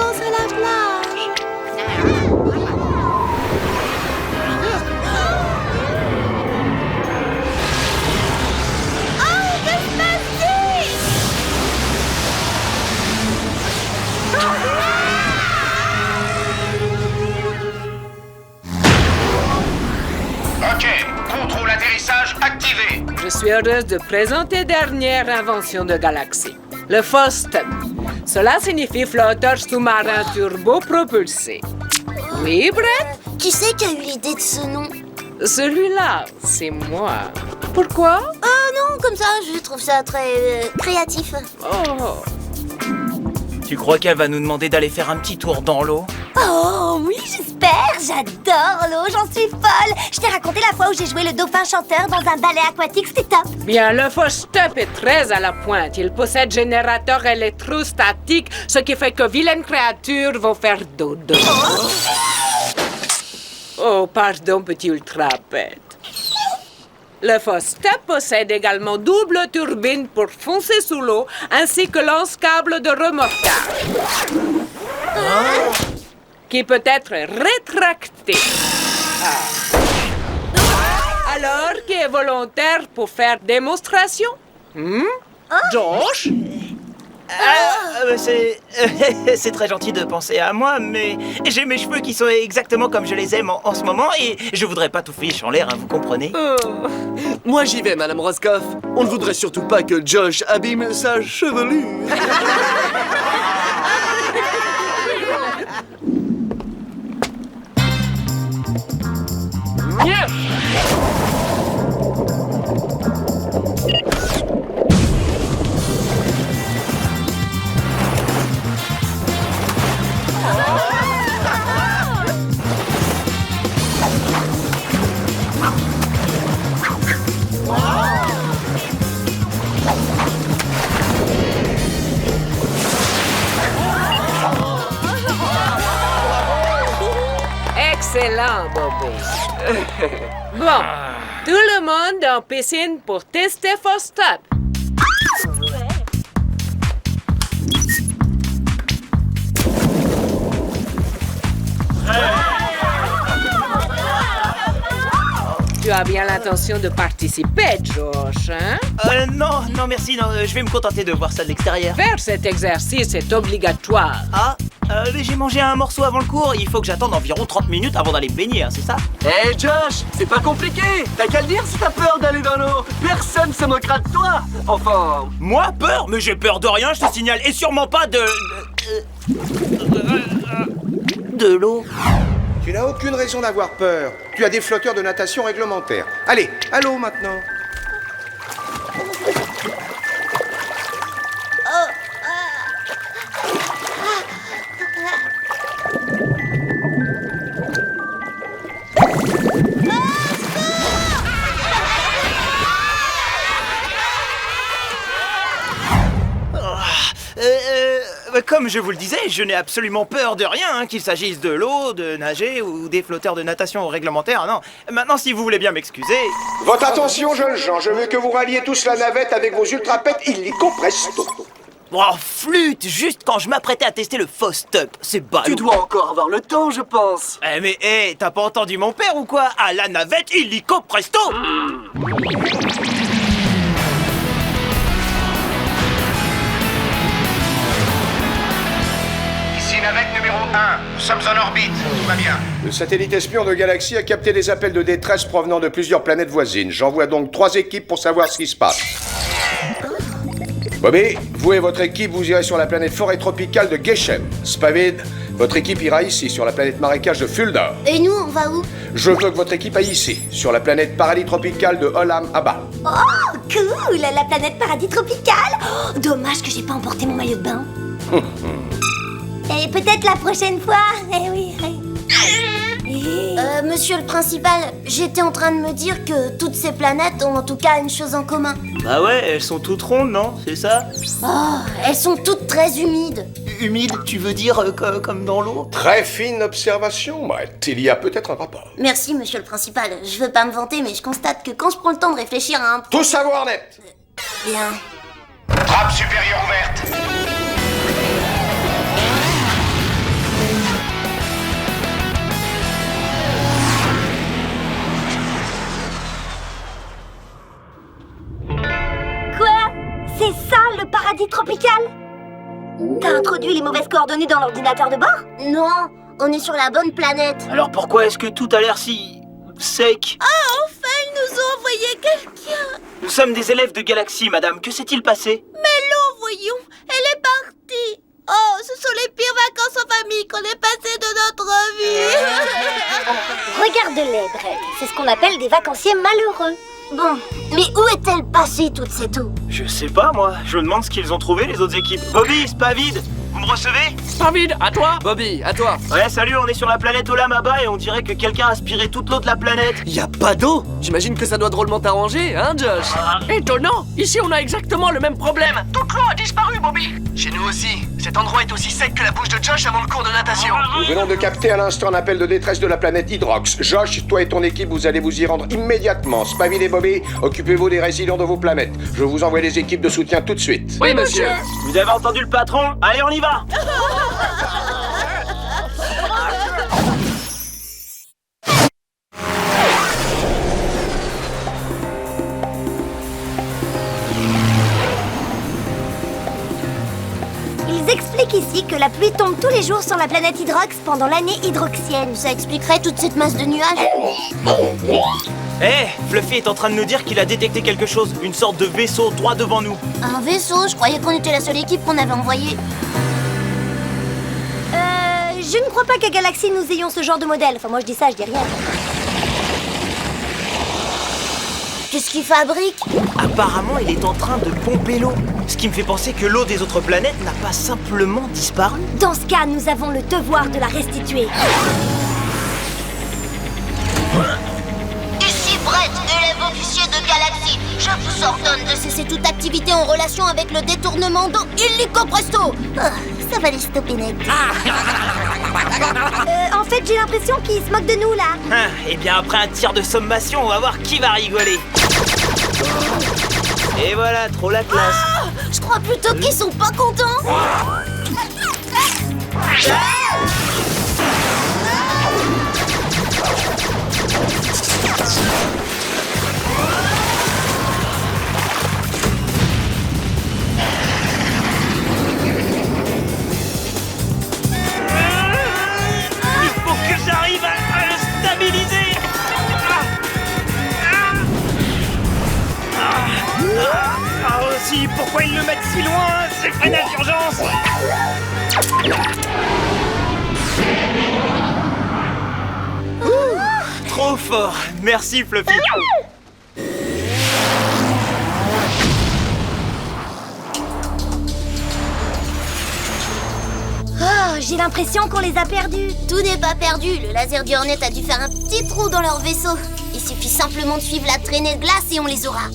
danse à la plage. Oh, que se passe-t-il? Ok, contrôle atterrissage activé. Je suis heureuse de présenter dernière invention de Galaxy, le FOSTEP. Cela signifie flotteur sous-marin turbo-propulsé. Oui, Brett? Qui c'est qui a eu l'idée de ce nom? Celui-là, c'est moi. Pourquoi? Non, comme ça, je trouve ça très créatif. Oh, Tu crois qu'elle va nous demander d'aller faire un petit tour dans l'eau? Oh oui, j'espère. J'adore l'eau, j'en suis folle. Je t'ai raconté la fois où j'ai joué le dauphin chanteur dans un ballet aquatique, c'était top. bien, le FOSTEP est très à la pointe. Il possède générateur électrostatique, ce qui fait que vilaines créatures vont faire dodo. Oh, pardon, petit ultrapète. Le FOSTEP possède également double turbine pour foncer sous l'eau, ainsi que lance-câble de remorquage. Qui peut être rétracté. Alors, qui est volontaire pour faire démonstration? Josh? C'est très gentil de penser à moi, mais j'ai mes cheveux qui sont exactement comme je les aime en ce moment et je voudrais pas tout fiche en l'air, hein, vous comprenez? Moi j'y vais, Madame Roscoff. On ne voudrait surtout pas que Josh abîme sa chevelure. Excellent, Bobby. Bon, tout le monde en piscine pour tester FOSTEP. Tu as bien l'intention de participer, Josh, hein? Non, merci, non, je vais me contenter de voir ça de l'extérieur. Faire cet exercice est obligatoire. Ah, mais j'ai mangé un morceau avant le cours, il faut que j'attende environ 30 minutes avant d'aller me baigner, hein, c'est ça? Hé Josh, c'est pas compliqué. T'as qu'à le dire si t'as peur d'aller dans l'eau. Personne se moquera de toi. Enfin... Moi, peur? Mais j'ai peur de rien, je te signale, et sûrement pas de l'eau. Tu n'as aucune raison d'avoir peur. Tu as des flotteurs de natation réglementaires. Allez, à l'eau maintenant. Comme je vous le disais, je n'ai absolument peur de rien, hein, qu'il s'agisse de l'eau, de nager ou des flotteurs de natation réglementaires, non. Maintenant, si vous voulez bien m'excuser... Votre attention, jeunes gens. Je veux que vous ralliez tous la navette avec vos ultrapètes illico presto. Oh, flûte, juste quand je m'apprêtais à tester le FOSTEP, c'est ballot. Tu dois encore avoir le temps, je pense. Mais t'as pas entendu mon père ou quoi? À la navette, illico presto. Ici navette numéro 1. Nous sommes en orbite. Tout va bien. Le satellite espion de Galaxy a capté des appels de détresse provenant de plusieurs planètes voisines. J'envoie donc 3 équipes pour savoir ce qui se passe. Bobby, vous et votre équipe, vous irez sur la planète forêt tropicale de Geshem. Spavid, votre équipe ira ici, sur la planète marécage de Fulda. Et nous, on va où? Je veux que votre équipe aille ici, sur la planète paradis tropicale de Olam Abba. Oh, cool, la planète paradis tropicale. Oh, dommage que j'ai pas emporté mon maillot de bain. Et peut-être la prochaine fois. Eh oui. Monsieur le principal, j'étais en train de me dire que toutes ces planètes ont en tout cas une chose en commun. Bah ouais, elles sont toutes rondes, non? C'est ça? Oh, elles sont toutes très humides. Humide, tu veux dire comme dans l'eau? Très fine observation, Brett. Il y a peut-être un rapport. Merci, monsieur le principal. Je veux pas me vanter, mais je constate que quand je prends le temps de réfléchir à un... Tout savoir net. Bien. Trappe supérieure ouverte. paradis tropical? T'as introduit les mauvaises coordonnées dans l'ordinateur de bord? Non, on est sur la bonne planète. Alors pourquoi est-ce que tout a l'air si... sec? Enfin, ils nous ont envoyé quelqu'un. Nous sommes des élèves de Galaxy, madame. Que s'est-il passé? Mais l'eau, voyons, elle est partie. Oh, ce sont les pires vacances en famille qu'on ait passées de notre vie. Regarde-les, Brett. C'est ce qu'on appelle des vacanciers malheureux. Bon, mais où est-elle passée toute cette eau? Je sais pas, moi. Je me demande ce qu'ils ont trouvé, les autres équipes. Bobby, Spavid, vous me recevez? Spavid, à toi. Bobby, à toi. Ouais, salut, on est sur la planète Olamaba et on dirait que quelqu'un a aspiré toute l'eau de la planète. Y a pas d'eau. J'imagine que ça doit drôlement t'arranger, hein, Josh? Étonnant. Ici, on a exactement le même problème. Toute l'eau a disparu, Bobby. Chez nous aussi. Cet endroit est aussi sec que la bouche de Josh avant le cours de natation. Nous venons de capter à l'instant un appel de détresse de la planète Hydrox. Josh, toi et ton équipe, vous allez vous y rendre immédiatement. Spavid et Bobby, occupez-vous des résidents de vos planètes. Je vous envoie les équipes de soutien tout de suite. Oui, monsieur. Vous avez entendu le patron? Allez, on y va. Ils expliquent ici que la pluie tombe tous les jours sur la planète Hydrox pendant l'année hydroxienne. Ça expliquerait toute cette masse de nuages. Fluffy est en train de nous dire qu'il a détecté quelque chose. Une sorte de vaisseau droit devant nous. Un vaisseau, je croyais qu'on était la seule équipe qu'on avait envoyée. Je ne crois pas qu'à Galaxy nous ayons ce genre de modèle. Enfin, moi je dis ça, je dis rien. Qu'est-ce qu'il fabrique? Apparemment, il est en train de pomper l'eau. Ce qui me fait penser que l'eau des autres planètes n'a pas simplement disparu. Dans ce cas, nous avons le devoir de la restituer. Ici Brett, élève officier de Galaxy. Je vous ordonne de cesser toute activité en relation avec le détournement d'eau illico presto. Ça va les stopper net. En fait, j'ai l'impression qu'ils se moquent de nous, là. Et bien après un tir de sommation, on va voir qui va rigoler. Et voilà, trop la classe. Je crois plutôt qu'ils sont pas contents. Il faut que j'arrive à le stabiliser. Aussi, pourquoi ils le mettent si loin? C'est freinage d'urgence. Trop fort. Merci, Fluffy. Oh, j'ai l'impression qu'on les a perdus. Tout n'est pas perdu. Le laser du Hornet a dû faire un petit trou dans leur vaisseau. Il suffit simplement de suivre la traînée de glace et on les aura.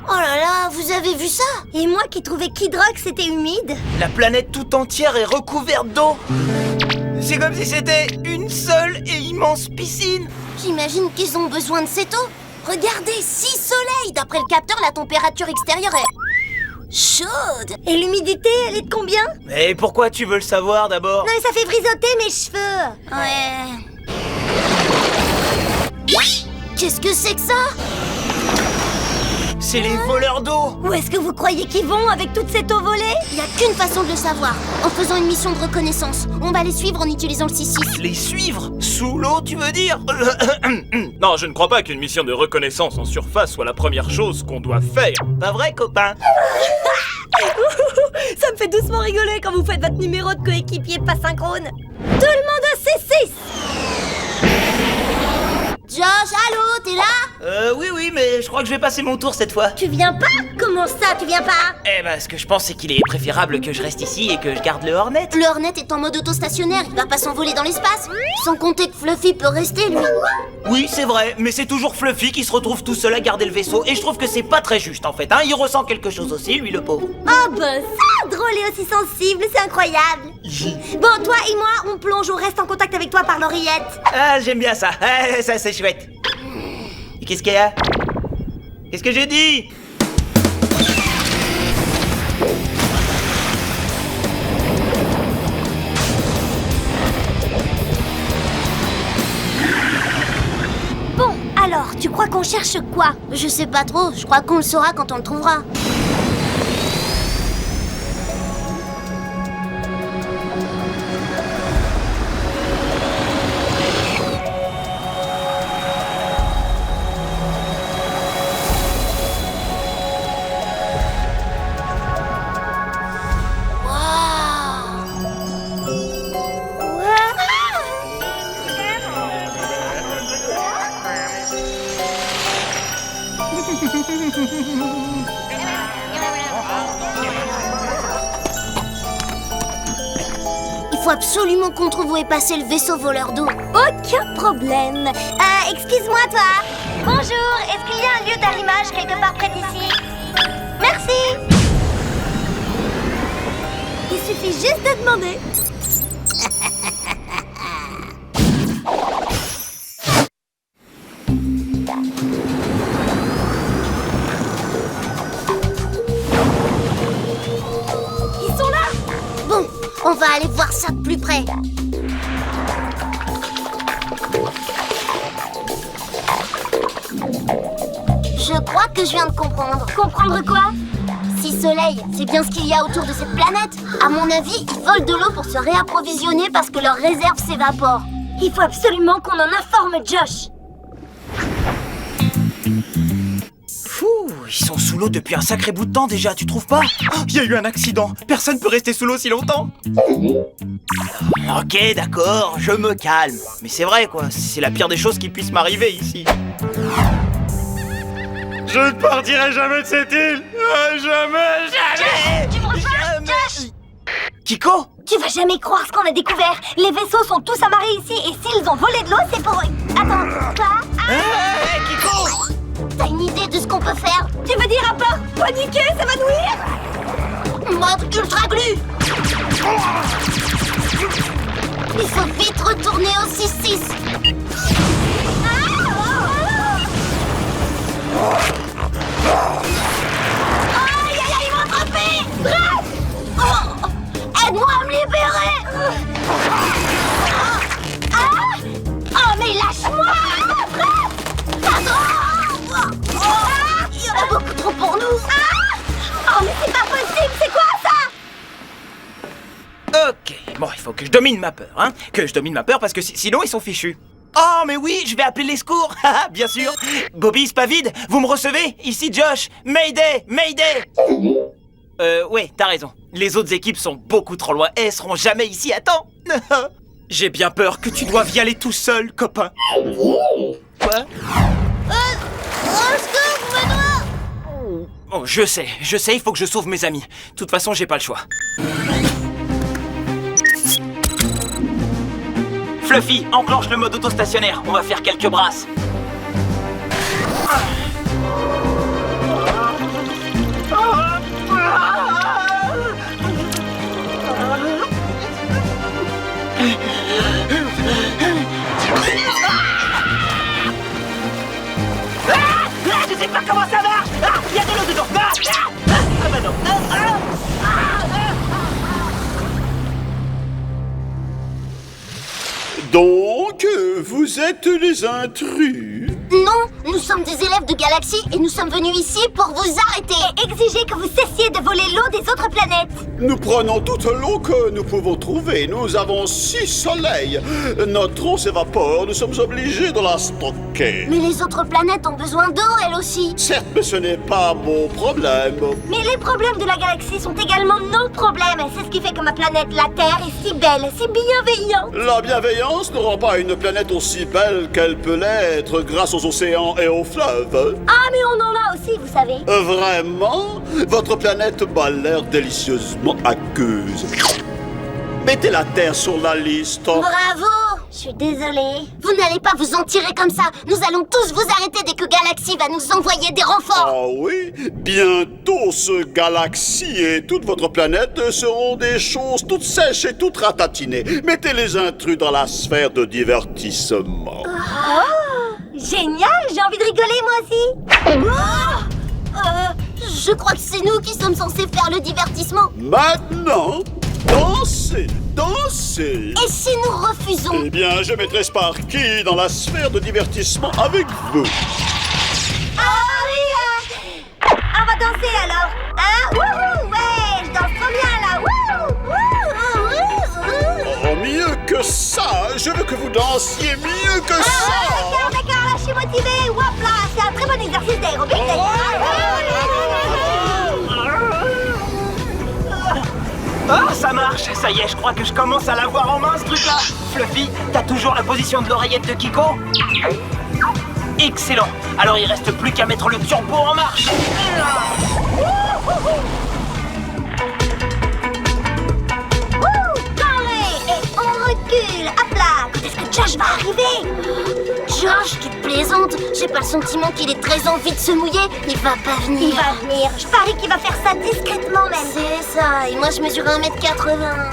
Oh là là, vous avez vu ça? Et moi qui trouvais qu'Hydrox était humide. La planète tout entière est recouverte d'eau. C'est comme si c'était une seule et immense piscine. J'imagine qu'ils ont besoin de cette eau. Regardez, 6 soleils. D'après le capteur, la température extérieure est chaude. Et l'humidité, elle est de combien? Mais pourquoi tu veux le savoir d'abord? Non, mais ça fait frisoter mes cheveux. Ouais. Qu'est-ce que c'est que ça? C'est les voleurs d'eau. Où est-ce que vous croyez qu'ils vont avec toute cette eau volée? Il n'y a qu'une façon de le savoir. En faisant une mission de reconnaissance. On va les suivre en utilisant le 6-6. Les suivre? Sous l'eau, tu veux dire? Non, je ne crois pas qu'une mission de reconnaissance en surface soit la première chose qu'on doit faire. Pas vrai, copain? Ça me fait doucement rigoler quand vous faites votre numéro de coéquipier pas synchrone. Tout le monde à C6. Josh, allô, t'es là? Oui, mais je crois que je vais passer mon tour cette fois. Tu viens pas? Comment ça, tu viens pas? Eh ben, ce que je pense, c'est qu'il est préférable que je reste ici et que je garde le Hornet. Le Hornet est en mode autostationnaire, il va pas s'envoler dans l'espace. Sans compter que Fluffy peut rester, lui. Oui, c'est vrai, mais c'est toujours Fluffy qui se retrouve tout seul à garder le vaisseau et je trouve que c'est pas très juste en fait, hein. Il ressent quelque chose aussi, lui, le pauvre. Oh ben ça, drôle et aussi sensible, c'est incroyable. Bon, toi et moi, on plonge, on reste en contact avec toi par l'oreillette. Ah, j'aime bien ça. Ça, c'est chouette. Et qu'est-ce qu'il y a? Qu'est-ce que j'ai dit? crois qu'on cherche quoi? Je sais pas trop, je crois qu'on le saura quand on le trouvera. Il faut absolument qu'on trouve où est passé le vaisseau voleur d'eau. Aucun problème. Excuse-moi, toi. Bonjour, est-ce qu'il y a un lieu d'arrimage quelque part près d'ici? Merci. Il suffit juste de demander. Ils sont là. Bon, on va aller voir ça de plus près. Je crois que je viens de comprendre. Comprendre quoi? Si Soleil, c'est bien ce qu'il y a autour de cette planète. À mon avis, ils volent de l'eau pour se réapprovisionner parce que leurs réserves s'évaporent. Il faut absolument qu'on en informe Josh. Fou, ils sont sous l'eau depuis un sacré bout de temps déjà, tu trouves pas? Il y a eu un accident, personne peut rester sous l'eau si longtemps. Ok, d'accord, je me calme. Mais c'est vrai quoi, c'est la pire des choses qui puissent m'arriver ici. Je ne partirai jamais de cette île. Jamais. Tu me rejoins, Josh? Kiko? Tu vas jamais croire ce qu'on a découvert. Les vaisseaux sont tous amarrés ici et s'ils ont volé de l'eau, c'est pour... Attends, quoi? Kiko! T'as une idée de ce qu'on peut faire? Tu veux dire à part paniquer, ça va nuire? Mode ultra glu. Il faut vite retourner au 6-6. Aïe, aïe, aïe, ils m'ont attrapé! Bref! Aide-moi à me libérer. Oh, mais lâche-moi! Pardon. Il y en a beaucoup trop pour nous. Oh, mais c'est pas possible, c'est quoi ça? Ok, bon, il faut que je domine ma peur, hein. Que je domine ma peur parce que sinon ils sont fichus. Oh, mais oui, je vais appeler les secours. Bien sûr. Bobby, Spavide, vous me recevez? Ici Josh. Mayday, Mayday. Ouais, t'as raison. Les autres équipes sont beaucoup trop loin et elles seront jamais ici à temps. J'ai bien peur que tu doives y aller tout seul, copain. Quoi? Oh, je sais, il faut que je sauve mes amis. De toute façon, j'ai pas le choix. Fluffy, enclenche le mode auto-stationnaire. On va faire quelques brasses. Je sais pas comment ça marche. Il y a de l'eau dedans. Bah non. Donc, vous êtes les intrus? Non, nous sommes des élèves de Galaxy et nous sommes venus ici pour vous arrêter. Et exiger que vous cessiez de voler l'eau des autres planètes. Nous prenons toute l'eau que nous pouvons trouver. Nous avons 6 soleils. Notre eau s'évapore, nous sommes obligés de la stocker. Mais les autres planètes ont besoin d'eau, elles aussi. Certes, mais ce n'est pas mon problème. Mais les problèmes de la galaxie sont également nos problèmes. C'est ce qui fait que ma planète, la Terre, est si belle, si bienveillante. La bienveillance ne rend pas une planète aussi belle qu'elle peut l'être grâce aux océans et aux fleuves. Ah, mais on en a aussi, vous savez. Vraiment? Votre planète m'a l'air délicieusement aqueuse. Mettez la Terre sur la liste. Bravo! Je suis désolée. Vous n'allez pas vous en tirer comme ça. Nous allons tous vous arrêter dès que Galaxy va nous envoyer des renforts. Ah oui? Bientôt, ce Galaxie et toute votre planète seront des choses toutes sèches et toutes ratatinées. Mettez les intrus dans la sphère de divertissement. Oh, génial, j'ai envie de rigoler moi aussi. Je crois que c'est nous qui sommes censés faire le divertissement. Maintenant, dansez, dansez. Et si nous refusons? Eh bien, je mettrai Sparky dans la sphère de divertissement avec vous. aérobie. Ah, ça marche. Ça y est, je crois que je commence à l'avoir en main, ce truc-là. Fluffy, t'as toujours la position de l'oreillette de Kiko? Excellent. Alors il reste plus qu'à mettre le turbo en marche. Carré. Et on recule. Hop là. Quand est-ce que Josh va arriver? Josh, tu plaisantes? J'ai pas le sentiment qu'il ait très envie de se mouiller. Il va pas venir. Il va venir. Je parie qu'il va faire ça discrètement même. C'est ça, et moi je mesure 1m80.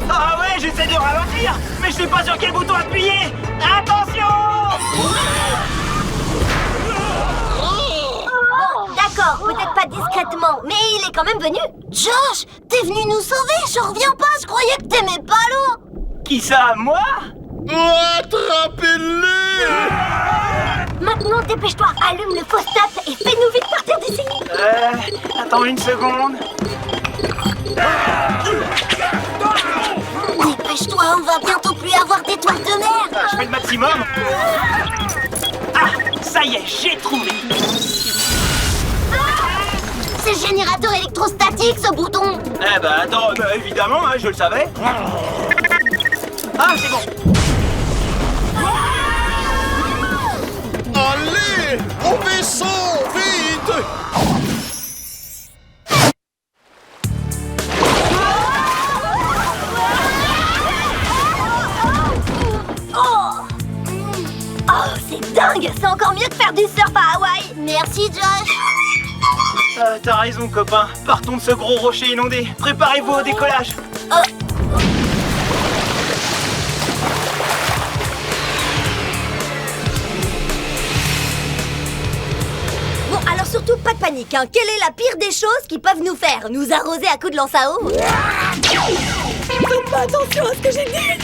Ah ouais, j'essaie de ralentir, mais je sais pas sur quel bouton appuyer. Attention! D'accord, peut-être pas discrètement, mais il est quand même venu. Josh, t'es venu nous sauver, je reviens pas, je croyais que t'aimais pas l'eau. Qui ça, moi? Attrapez-les! Maintenant, dépêche-toi, allume le faux stop et fais-nous vite partir d'ici. Attends une seconde. Dépêche-toi, on va bientôt plus avoir d'étoiles de mer. Je fais le maximum. Ah, ça y est, j'ai trouvé. C'est le générateur électrostatique, ce bouton. Eh ben attends, évidemment, hein, je le savais. Ah, c'est bon. Allez! Au vaisseau! Vite! Oh, c'est dingue! C'est encore mieux de faire du surf à Hawaï! Merci, Josh. T'as raison, copain. Partons de ce gros rocher inondé. Préparez-vous au décollage. Bon, alors surtout pas de panique, hein. Quelle est la pire des choses qui peuvent nous faire? Nous arroser à coups de lance à eau? Faites pas attention à ce que j'ai dit!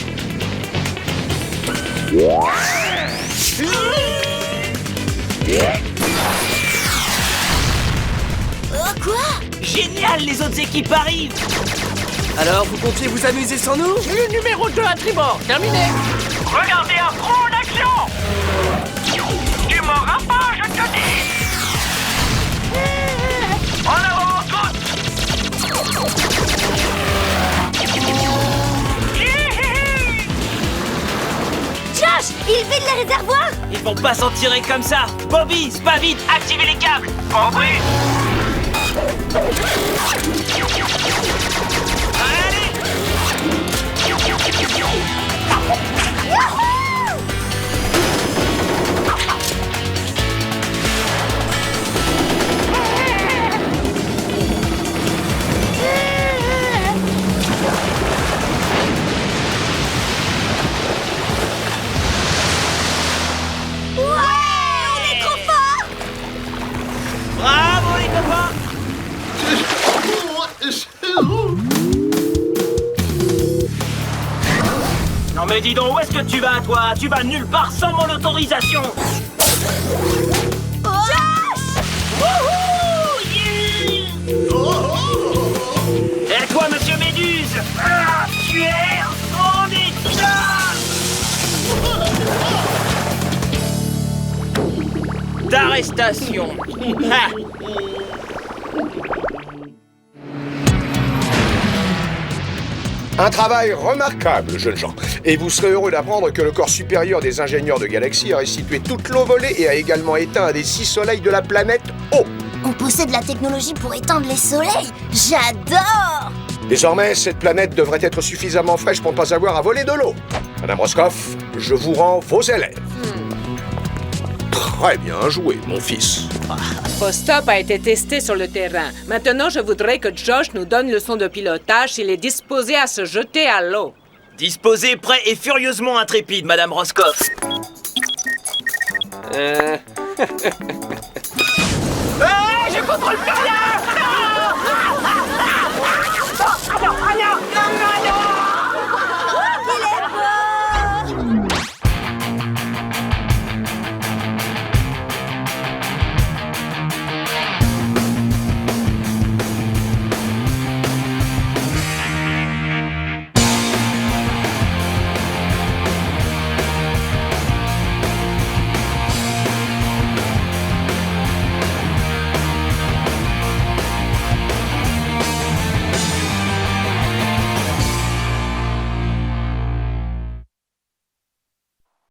Quoi? Génial, les autres équipes arrivent. Alors, vous comptiez vous amuser sans nous? Le numéro 2 à tribord, terminé. Regardez un pro en action. Tu m'auras pas, je te dis. En avant, toutes. Josh, il vide les réservoirs! Ils vont pas s'en tirer comme ça. Bobby, Spavid, activez les câbles. Compris. Allez. Bravo les copains. Non mais dis donc, où est-ce que tu vas, toi? Tu vas nulle part sans mon autorisation. Et toi, monsieur Méduse, tu es en état d'arrestation. Ha. Un travail remarquable, jeunes gens. Et vous serez heureux d'apprendre que le corps supérieur des ingénieurs de Galaxy a restitué toute l'eau volée et a également éteint un des 6 soleils de la planète O. On possède la technologie pour éteindre les soleils. J'adore. Désormais, cette planète devrait être suffisamment fraîche pour ne pas avoir à voler de l'eau. Madame Roscoff, je vous rends vos élèves. Très bien joué, mon fils. Postop a été testé sur le terrain. Maintenant, je voudrais que Josh nous donne leçon de pilotage s'il est disposé à se jeter à l'eau. Disposé, prêt et furieusement intrépide, Madame Roscoff. Je contrôle plus.